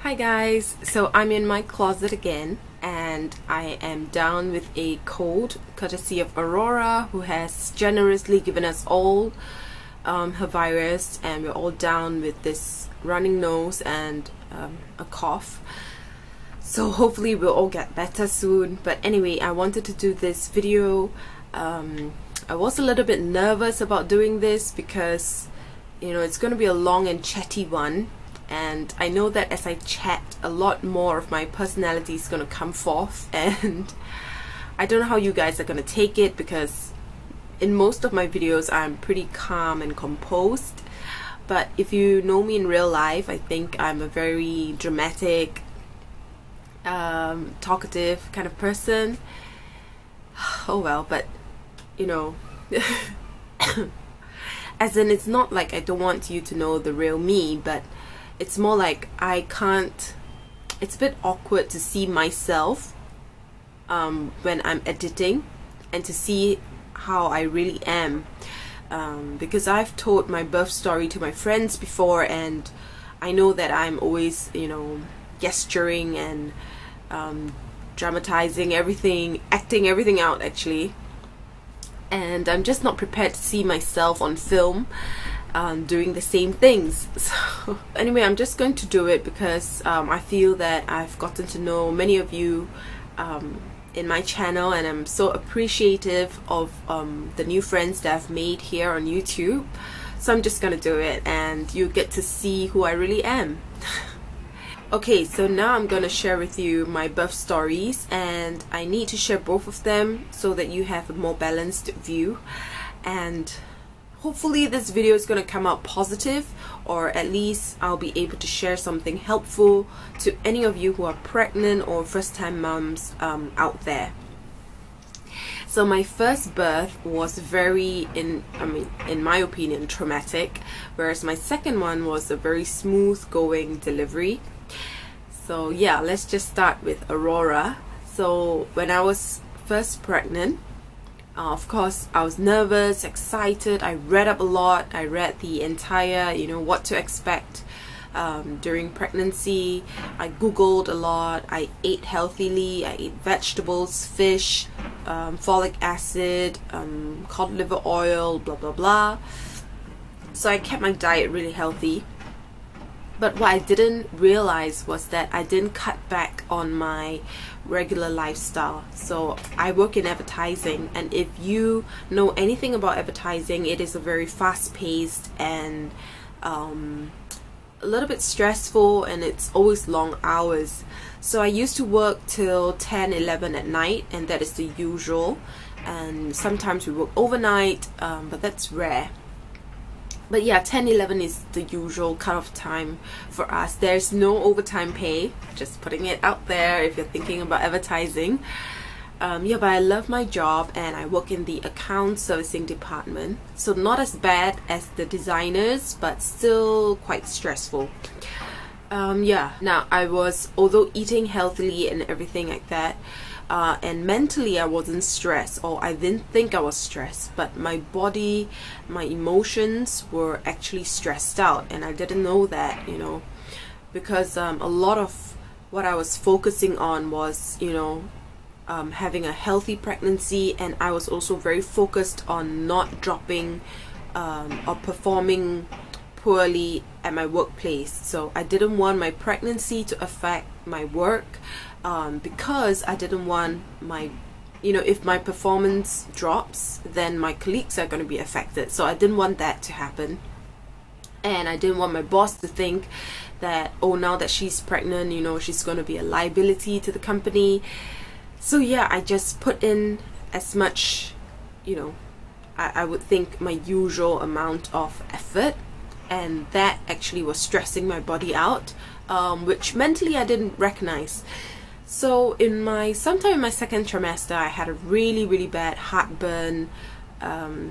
Hi guys, so I'm in my closet again and I am down with a cold courtesy of Aurora, who has generously given us all her virus, and we're all down with this running nose and a cough. So hopefully we'll all get better soon. But anyway, I wanted to do this video. I was a little bit nervous about doing this because, you know, it's going to be a long and chatty one. And I know that as I chat, a lot more of my personality is going to come forth, and I don't know how you guys are going to take it, because in most of my videos I'm pretty calm and composed, but if you know me in real life, I think I'm a very dramatic, talkative kind of person. Oh well, but you know, as in, it's not like I don't want you to know the real me, but it's more like I can't, it's a bit awkward to see myself when I'm editing and to see how I really am, because I've told my birth story to my friends before, and I know that I'm always, you know, gesturing and dramatizing everything, acting everything out actually, and I'm just not prepared to see myself on film doing the same things. So anyway, I'm just going to do it because I feel that I've gotten to know many of you in my channel, and I'm so appreciative of the new friends that I've made here on YouTube. So I'm just gonna do it and you get to see who I really am. Okay, so now I'm gonna share with you my birth stories, and I need to share both of them so that you have a more balanced view, and hopefully this video is going to come out positive, or at least I'll be able to share something helpful to any of you who are pregnant or first-time moms out there. So my first birth was very, in my opinion, traumatic, whereas my second one was a very smooth going delivery. So yeah, let's just start with Aurora. So when I was first pregnant, of course, I was nervous, excited. I read up a lot. I read the entire, you know, what to expect during pregnancy. I googled a lot. I ate healthily. I ate vegetables, fish, folic acid, cod liver oil, blah blah blah. So I kept my diet really healthy. But what I didn't realize was that I didn't cut back on my regular lifestyle. So I work in advertising, and if you know anything about advertising, it is a very fast-paced and a little bit stressful, and it's always long hours. So I used to work till 10, 11 at night, and that is the usual. And sometimes we work overnight, but that's rare. But yeah, 10, 11 is the usual cut-off time for us. There's no overtime pay, just putting it out there if you're thinking about advertising. Yeah, but I love my job, and I work in the account servicing department. So not as bad as the designers, but still quite stressful. Yeah, now I was, although eating healthily and everything like that, and mentally I wasn't stressed, or I didn't think I was stressed, but my body, my emotions were actually stressed out, and I didn't know that, you know, because a lot of what I was focusing on was, you know, having a healthy pregnancy, and I was also very focused on not dropping or performing poorly at my workplace. So I didn't want my pregnancy to affect my work, because I didn't want my, you know, if my performance drops, then my colleagues are going to be affected. So I didn't want that to happen, and I didn't want my boss to think that, oh, now that she's pregnant, you know, she's going to be a liability to the company. So yeah, I just put in as much, you know, I would think my usual amount of effort, and that actually was stressing my body out, which mentally I didn't recognize. So sometime in my second trimester, I had a really bad heartburn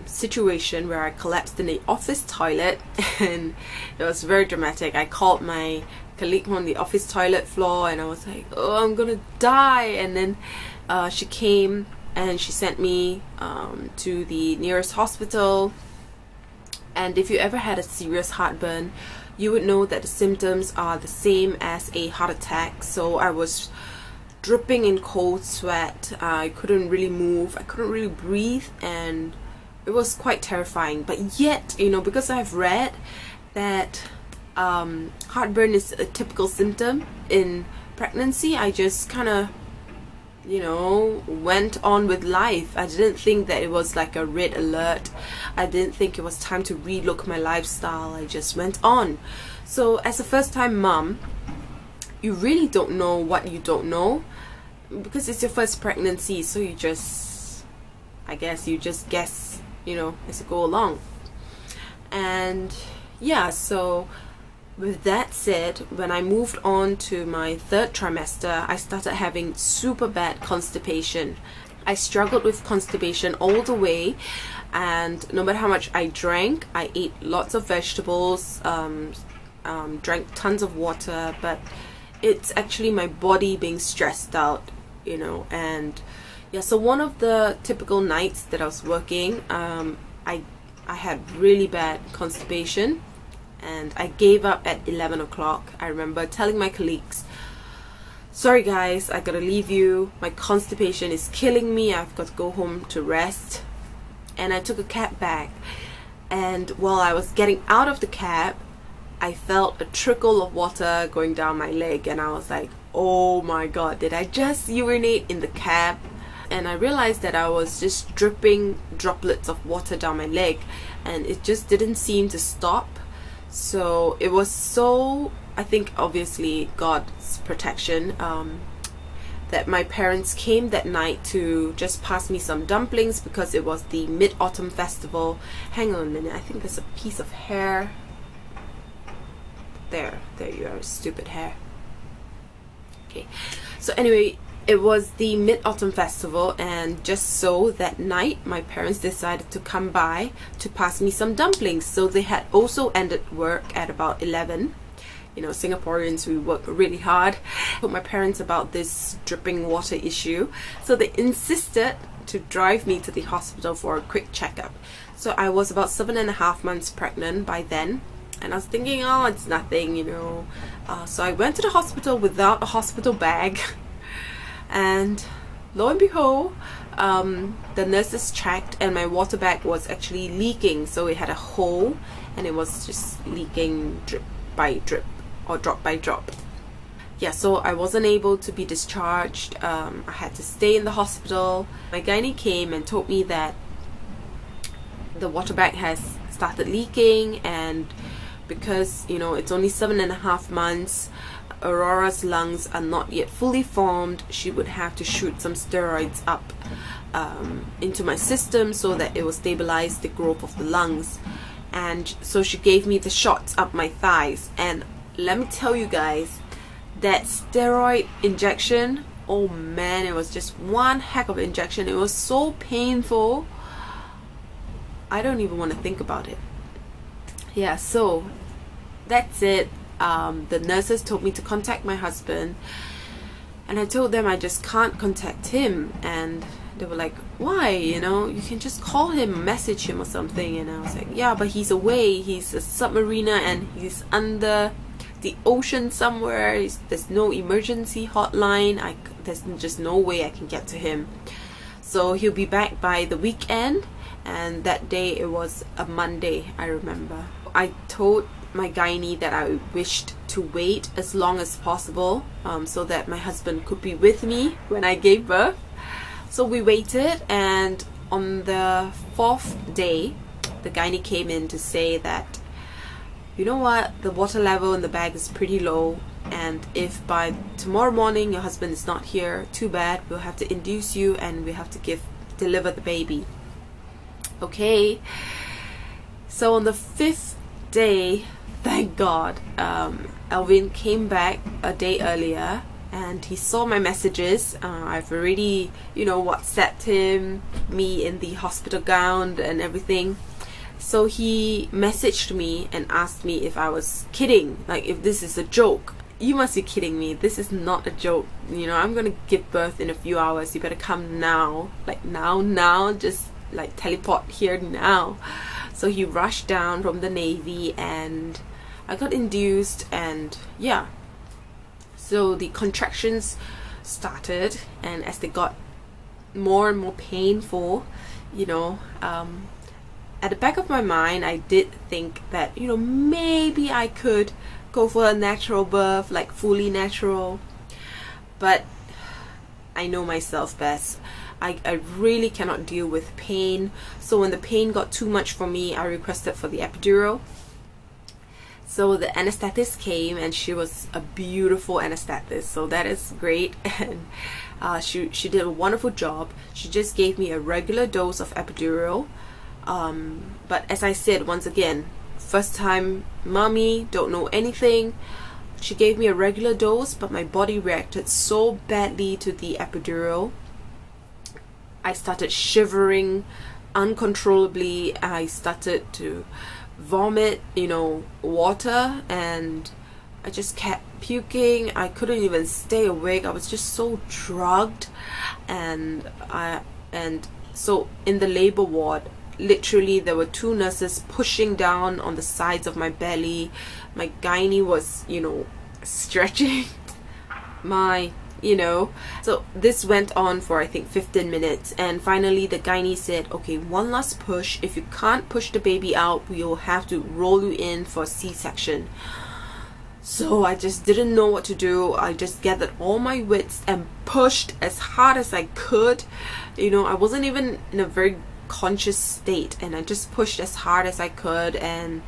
situation where I collapsed in the office toilet, and it was very dramatic. I called my colleague on the office toilet floor, and I was like, oh, I'm gonna die. And then she came and she sent me to the nearest hospital. And if you ever had a serious heartburn, you would know that the symptoms are the same as a heart attack. So I was dripping in cold sweat. I couldn't really move, I couldn't really breathe, and it was quite terrifying. But yet, you know, because I've read that heartburn is a typical symptom in pregnancy, I just kind of, you know, went on with life. I didn't think that it was like a red alert. I didn't think it was time to relook my lifestyle. I just went on. So as a first-time mom, you really don't know what you don't know, because it's your first pregnancy. So you just, I guess you just guess, you know, as you go along. And yeah, so with that said, when I moved on to my third trimester, I started having super bad constipation. I struggled with constipation all the way, and no matter how much I drank, I ate lots of vegetables, drank tons of water, but it's actually my body being stressed out, you know. And yeah, so one of the typical nights that I was working, I had really bad constipation, and I gave up at 11 o'clock. I remember telling my colleagues, sorry guys, I gotta leave you, my constipation is killing me, I've got to go home to rest. And I took a cab back, and while I was getting out of the cab, I felt a trickle of water going down my leg, and I was like, oh my god, did I just urinate in the cab? And I realized that I was just dripping droplets of water down my leg, and it just didn't seem to stop. So it was so, I think obviously God's protection, that my parents came that night to just pass me some dumplings, because it was the Mid-Autumn Festival. Hang on a minute, I think there's a piece of hair. There you are, stupid hair. Okay, so anyway, it was the Mid-Autumn Festival, and just so that night my parents decided to come by to pass me some dumplings. So they had also ended work at about 11. You know, Singaporeans, we work really hard. I told my parents about this dripping water issue, so they insisted to drive me to the hospital for a quick checkup. So I was about 7.5 months pregnant by then, and I was thinking, oh, it's nothing, you know. So I went to the hospital without a hospital bag. And lo and behold, the nurses checked, and my water bag was actually leaking. So it had a hole, and it was just leaking drip by drip, or drop by drop. Yeah, so I wasn't able to be discharged. I had to stay in the hospital. My gynae came and told me that the water bag has started leaking, and because, you know, it's only 7.5 months, Aurora's lungs are not yet fully formed, she would have to shoot some steroids up into my system so that it will stabilize the growth of the lungs. And so she gave me the shots up my thighs, and let me tell you guys, that steroid injection, oh man, it was just one heck of an injection. It was so painful, I don't even want to think about it. Yeah, so that's it. The nurses told me to contact my husband, and I told them I just can't contact him, and they were like, why? You know, you can just call him, message him or something. And I was like, yeah, but he's away, he's a submariner, and he's under the ocean somewhere. There's no emergency hotline. There's just no way I can get to him. So he'll be back by the weekend, and that day, it was a Monday, I remember. I told my gynae that I wished to wait as long as possible, so that my husband could be with me when I gave birth. So we waited, and on the 4th day, the gynae came in to say that, you know what, the water level in the bag is pretty low, and if by tomorrow morning your husband is not here, too bad, we'll have to induce you, and we have to deliver the baby. Okay, so on the 5th day, thank God, Alvin came back a day earlier, and he saw my messages. I've already, you know, WhatsApped him, me in the hospital gown and everything. So he messaged me and asked me if I was kidding, like if this is a joke. You must be kidding me, this is not a joke, you know, I'm gonna give birth in a few hours, you better come now, like now, just like teleport here now. So he rushed down from the Navy, and I got induced, and yeah, so the contractions started, and as they got more and more painful, you know, at the back of my mind I did think that, you know, maybe I could go for a natural birth, like fully natural, but I know myself best. I really cannot deal with pain, so when the pain got too much for me, I requested for the epidural. So the anesthetist came, and she was a beautiful anesthetist, so that is great. And she did a wonderful job. She just gave me a regular dose of epidural, but as I said, once again, first time mommy, don't know anything. She gave me a regular dose, but my body reacted so badly to the epidural. I started shivering uncontrollably. I started to vomit, you know, water, and I just kept puking. I couldn't even stay awake. I was just so drugged, and so in the labor ward, literally there were 2 nurses pushing down on the sides of my belly. My gynae was, you know, stretching my, you know, so this went on for I think 15 minutes, and finally the gynae said, okay, one last push. If you can't push the baby out, we'll have to roll you in for a C-section. So I just didn't know what to do. I just gathered all my wits and pushed as hard as I could. You know, I wasn't even in a very conscious state, and I just pushed as hard as I could, and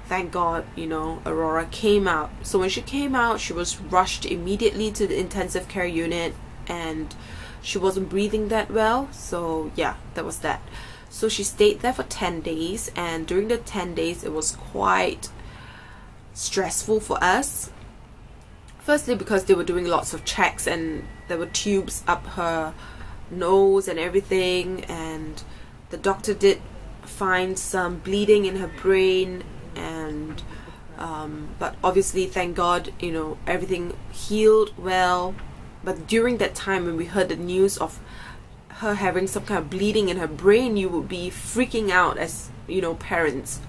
thank God, you know, Aurora came out. So when she came out, she was rushed immediately to the intensive care unit, and she wasn't breathing that well. So yeah, that was that. So she stayed there for 10 days, and during the 10 days it was quite stressful for us. Firstly, because they were doing lots of checks, and there were tubes up her nose and everything, and the doctor did find some bleeding in her brain, and but obviously, thank God, you know, everything healed well. But during that time when we heard the news of her having some kind of bleeding in her brain, you would be freaking out as, you know, parents.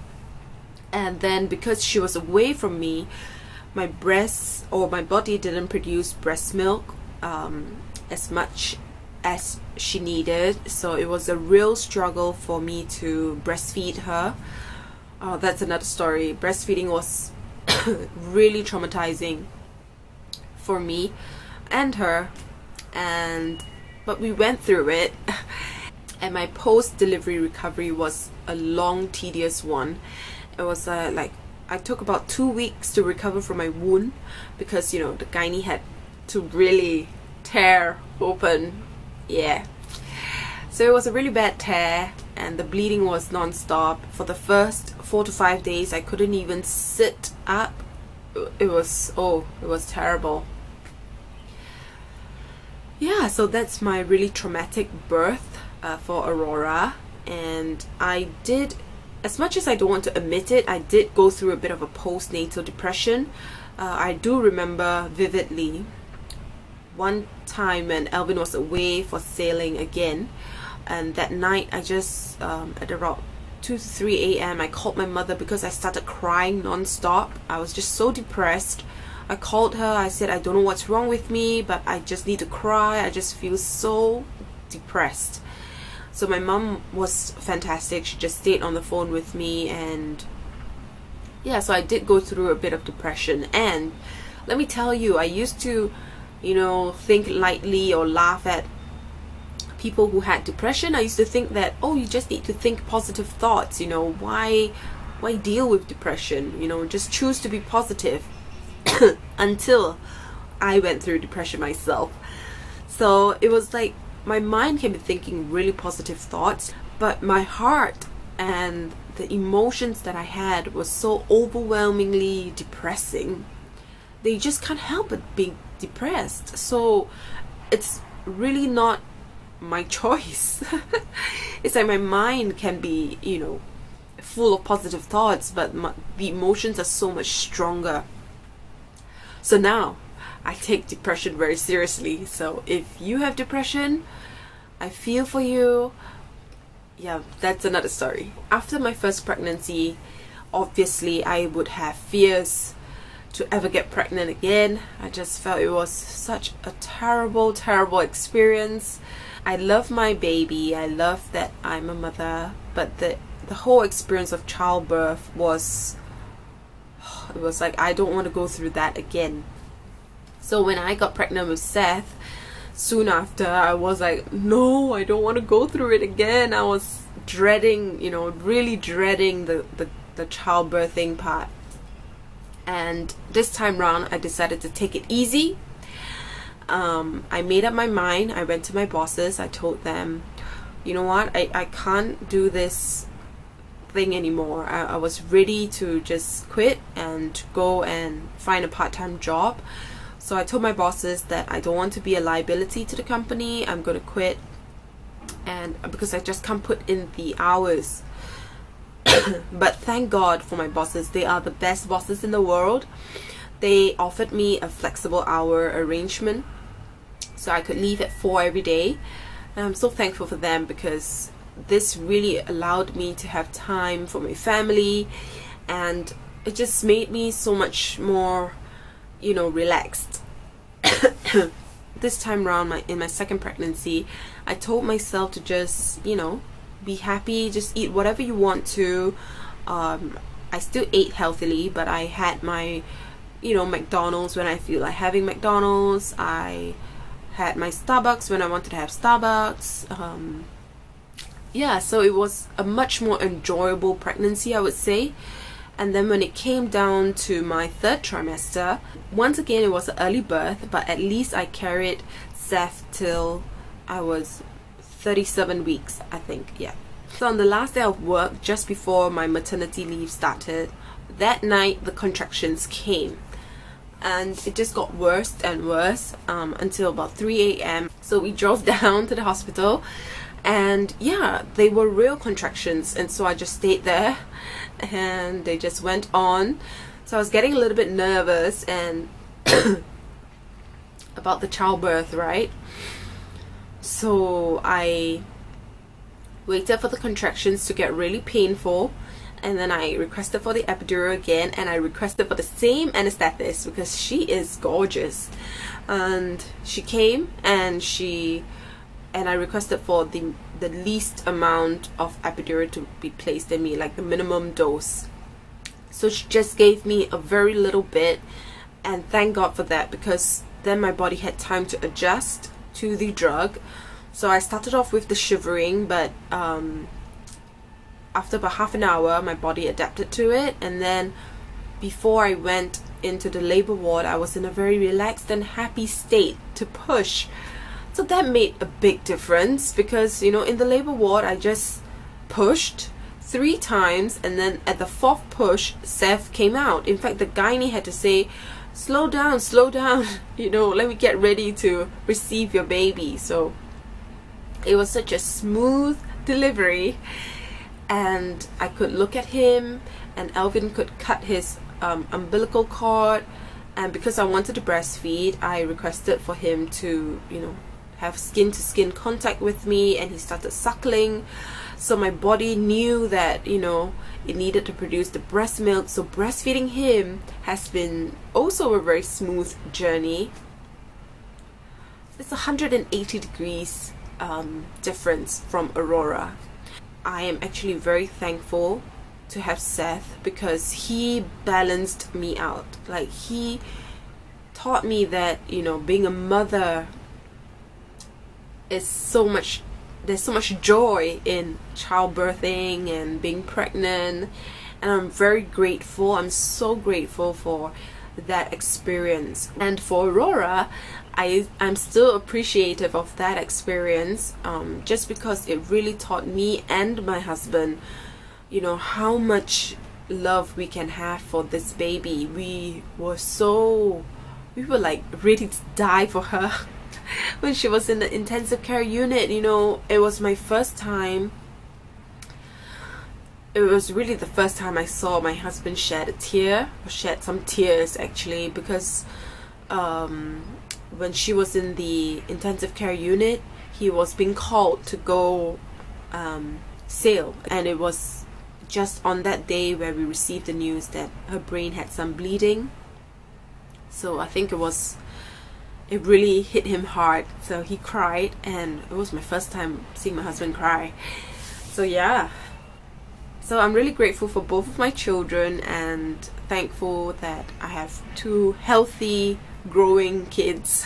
And then because she was away from me, my breasts or my body didn't produce breast milk as much as she needed, so it was a real struggle for me to breastfeed her. That's another story. Breastfeeding was really traumatizing for me and her, but we went through it. And my post-delivery recovery was a long, tedious one. It was like I took about 2 weeks to recover from my wound, because, you know, the gynae had to really tear open. Yeah, so it was a really bad tear, and the bleeding was non-stop. For the first 4 to 5 days I couldn't even sit up. It was terrible. Yeah, so that's my really traumatic birth for Aurora. And I did, as much as I don't want to admit it, I did go through a bit of a postnatal depression. I do remember vividly one time when Alvin was away for sailing again, and that night I just at around 2 to 3 a.m. I called my mother because I started crying non-stop. I was just so depressed. I called her. I said, I don't know what's wrong with me, but I just need to cry. I just feel so depressed. So my mom was fantastic. She just stayed on the phone with me, and yeah, so I did go through a bit of depression. And let me tell you, I used to, you know, think lightly or laugh at people who had depression. I used to think that, oh, you just need to think positive thoughts, you know, why deal with depression, you know, just choose to be positive. Until I went through depression myself. So it was like my mind can be thinking really positive thoughts, but my heart and the emotions that I had was so overwhelmingly depressing. They just can't help but being depressed. So it's really not my choice. It's like my mind can be, you know, full of positive thoughts, but the emotions are so much stronger. So now I take depression very seriously. So if you have depression, I feel for you. Yeah, that's another story. After my first pregnancy, obviously I would have fears to ever get pregnant again. I just felt it was such a terrible experience. I love my baby, I love that I'm a mother, but the whole experience of childbirth was, it was like, I don't want to go through that again. So when I got pregnant with Seth, soon after, I was like, no, I don't want to go through it again. I was dreading, you know, really dreading the childbirthing part. And this time round, I decided to take it easy. I made up my mind. I went to my bosses. I told them, you know what, I can't do this thing anymore. I was ready to just quit and go and find a part-time job. So I told my bosses that I don't want to be a liability to the company. I'm going to quit, and because I just can't put in the hours. But thank God for my bosses. They are the best bosses in the world. They offered me a flexible hour arrangement so I could leave at 4 every day, and I'm so thankful for them, because this really allowed me to have time for my family, and it just made me so much more, you know, relaxed. This time around, in my second pregnancy, I told myself to just, you know, be happy, just eat whatever you want to. I still ate healthily, but I had my, you know, McDonald's when I feel like having McDonald's. I had my Starbucks when I wanted to have Starbucks. Yeah, so it was a much more enjoyable pregnancy, I would say. And then when it came down to my third trimester, once again it was an early birth, but at least I carried Seth till I was 37 weeks, I think, yeah. So on the last day of work, just before my maternity leave started, that night the contractions came. And it just got worse and worse until about 3 a.m. So we drove down to the hospital, and yeah, they were real contractions, and so I just stayed there and they just went on. So I was getting a little bit nervous and about the childbirth, right? So I waited for the contractions to get really painful, and then I requested for the epidural again, and I requested for the same anesthetist because she is gorgeous. And she came, and I requested for the least amount of epidural to be placed in me, like the minimum dose. So she just gave me a very little bit, and thank God for that, because then my body had time to adjust to the drug. So I started off with the shivering, but after about half an hour my body adapted to it, and then before I went into the labor ward, I was in a very relaxed and happy state to push. So that made a big difference, because, you know, in the labor ward I just pushed 3 times, and then at the 4th push Seth came out. In fact, the gynae had to say, slow down, you know, let me get ready to receive your baby. So it was such a smooth delivery, and I could look at him, and Alvin could cut his umbilical cord. And because I wanted to breastfeed, I requested for him to, you know, have skin-to-skin contact with me, and he started suckling. So my body knew that, you know, it needed to produce the breast milk. So breastfeeding him has been also a very smooth journey. It's 180 degrees difference from Aurora. I am actually very thankful to have Seth, because he balanced me out. Like, he taught me that, you know, being a mother is so much, there's so much joy in childbirthing and being pregnant, and I'm very grateful. I'm so grateful for that experience. And for Aurora, I'm still appreciative of that experience, just because it really taught me and my husband, you know, how much love we can have for this baby. We were like ready to die for her when she was in the intensive care unit. You know, it was my first time. It was really the first time I saw my husband shed a tear, or shed some tears actually, because when she was in the intensive care unit, he was being called to go sail, and it was just on that day where we received the news that her brain had some bleeding. So I think it really hit him hard, so he cried, and it was my first time seeing my husband cry. So yeah, so I'm really grateful for both of my children and thankful that I have 2 healthy growing kids.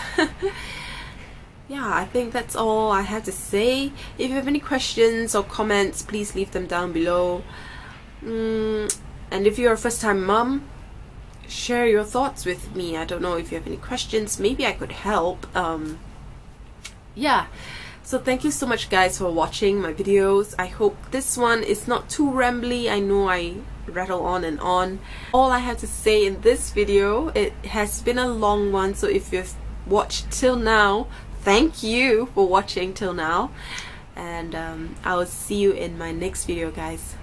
Yeah, I think that's all I have to say. If you have any questions or comments, please leave them down below. And if you're a first-time mom, share your thoughts with me. I don't know if you have any questions. Maybe I could help. Yeah. So thank you so much, guys, for watching my videos. I hope this one is not too rambly. I know I rattle on and on. All I have to say in this video, it has been a long one, so if you've watched till now, thank you for watching till now, and I will see you in my next video, guys.